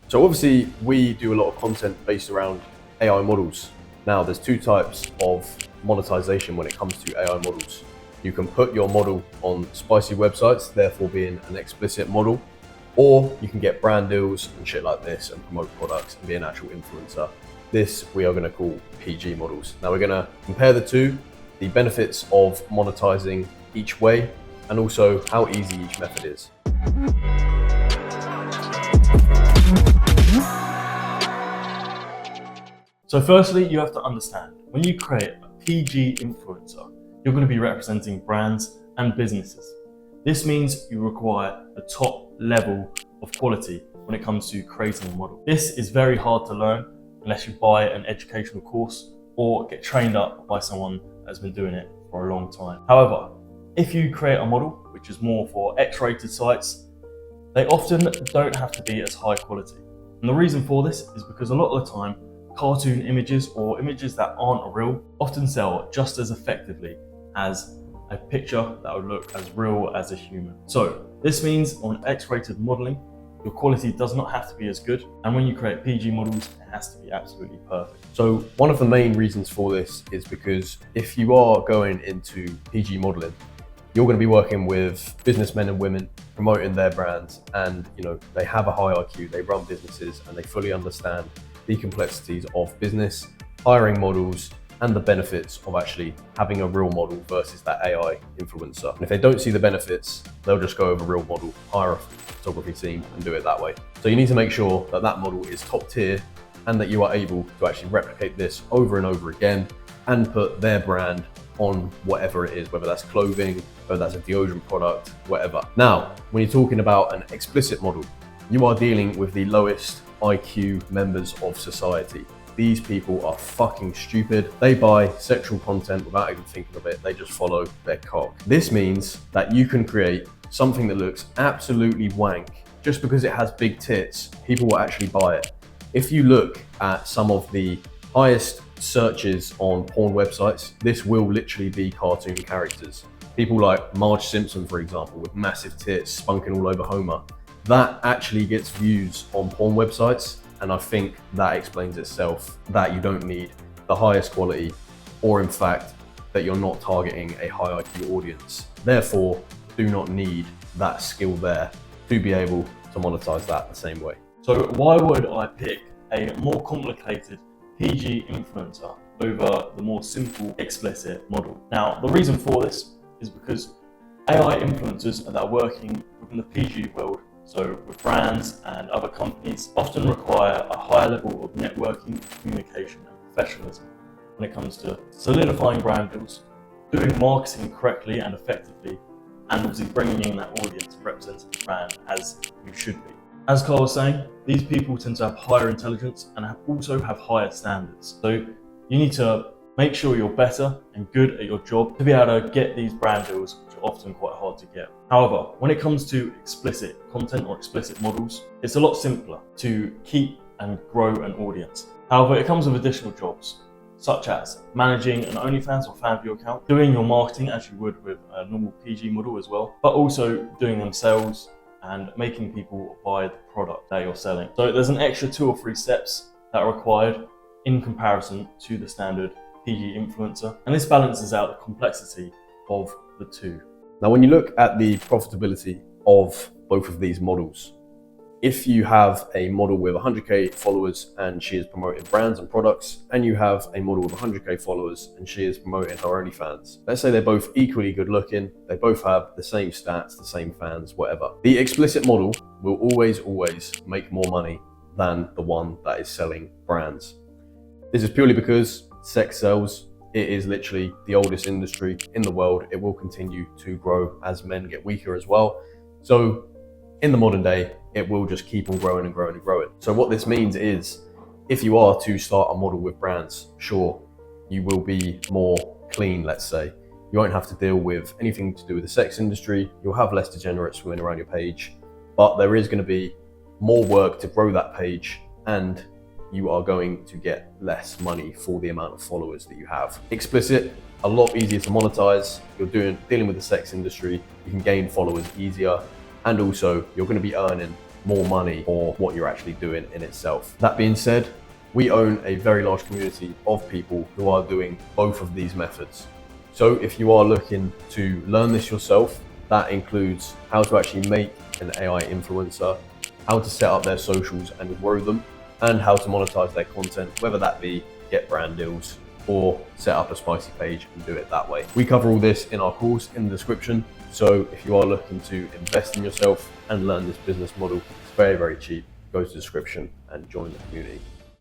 So obviously we do a lot of content based around AI models. Now there's two types of monetization when it comes to AI models. You can put your model on spicy websites, therefore being an explicit model, or you can get brand deals and shit like this and promote products and be an actual influencer. This we are going to call PG models. Now we're going to compare the two, the benefits of monetizing each way, and also how easy each method is. So firstly, you have to understand, when you create a PG influencer, you're going to be representing brands and businesses. This means you require the top level of quality when it comes to creating a model. This is very hard to learn unless you buy an educational course or get trained up by someone that's been doing it for a long time. However, if you create a model which is more for X-rated sites, they often don't have to be as high quality. And the reason for this is because a lot of the time, cartoon images or images that aren't real often sell just as effectively as a picture that would look as real as a human. So this means on X-rated modeling, your quality does not have to be as good. And when you create PG models, it has to be absolutely perfect. So one of the main reasons for this is because if you are going into PG modeling, you're going to be working with businessmen and women promoting their brands, and they have a high IQ, they run businesses, and they fully understand the complexities of business, hiring models, and the benefits of actually having a real model versus that AI influencer. And if they don't see the benefits, they'll just go over real model, hire a photography team and do it that way. So you need to make sure that that model is top tier and that you are able to actually replicate this over and over again and put their brand on whatever it is, whether that's clothing, whether that's a deodorant product, whatever. Now, when you're talking about an explicit model, you are dealing with the lowest IQ members of society. These people are fucking stupid. They buy sexual content without even thinking of it. They just follow their cock. This means that you can create something that looks absolutely wank. Just because it has big tits, people will actually buy it. If you look at some of the highest searches on porn websites, this will literally be cartoon characters. People like Marge Simpson, for example, with massive tits spunking all over Homer. That actually gets views on porn websites, and I think that explains itself that you don't need the highest quality, or in fact, that you're not targeting a high IQ audience. Therefore, do not need that skill there to be able to monetize that the same way. So why would I pick a more complicated PG influencer over the more simple explicit model? Now, the reason for this is because AI influencers that are working within the PG world, so with brands and other companies, often require a higher level of networking, communication, and professionalism when it comes to solidifying brand deals, doing marketing correctly and effectively, and obviously bringing in that audience and representing the brand as you should be. As Kyle was saying, these people tend to have higher intelligence and also have higher standards. So you need to make sure you're better and good at your job to be able to get these brand deals, which are often quite hard to get. However, when it comes to explicit content or explicit models, it's a lot simpler to keep and grow an audience. However, it comes with additional jobs, such as managing an OnlyFans or fan view account, doing your marketing as you would with a normal PG model as well, but also doing them sales and making people buy the product that you're selling. So there's an extra 2 or 3 steps that are required in comparison to the standard PG influencer, and this balances out the complexity of the two. Now, when you look at the profitability of both of these models, if you have a model with 100k followers and she is promoting brands and products, and you have a model with 100k followers and she is promoting her OnlyFans, let's say they're both equally good looking, they both have the same stats, the same fans, whatever. The explicit model will always make more money than the one that is selling brands. This is purely because sex sells. It is literally the oldest industry in the world. It will continue to grow as men get weaker as well. So in the modern day, it will just keep on growing and growing and growing. So what this means is, if you are to start a model with brands, sure, you will be more clean, let's say. You won't have to deal with anything to do with the sex industry. You'll have less degenerates swimming around your page, but there is going to be more work to grow that page, and you are going to get less money for the amount of followers that you have. Explicit, a lot easier to monetize. You're dealing with the sex industry. You can gain followers easier. And also you're going to be earning more money for what you're actually doing in itself. That being said, we own a very large community of people who are doing both of these methods. So if you are looking to learn this yourself, that includes how to actually make an AI influencer, how to set up their socials and grow them, and how to monetize their content, whether that be get brand deals or set up a spicy page and do it that way. We cover all this in our course in the description. So if you are looking to invest in yourself and learn this business model, it's very, very cheap. Go to the description and join the community.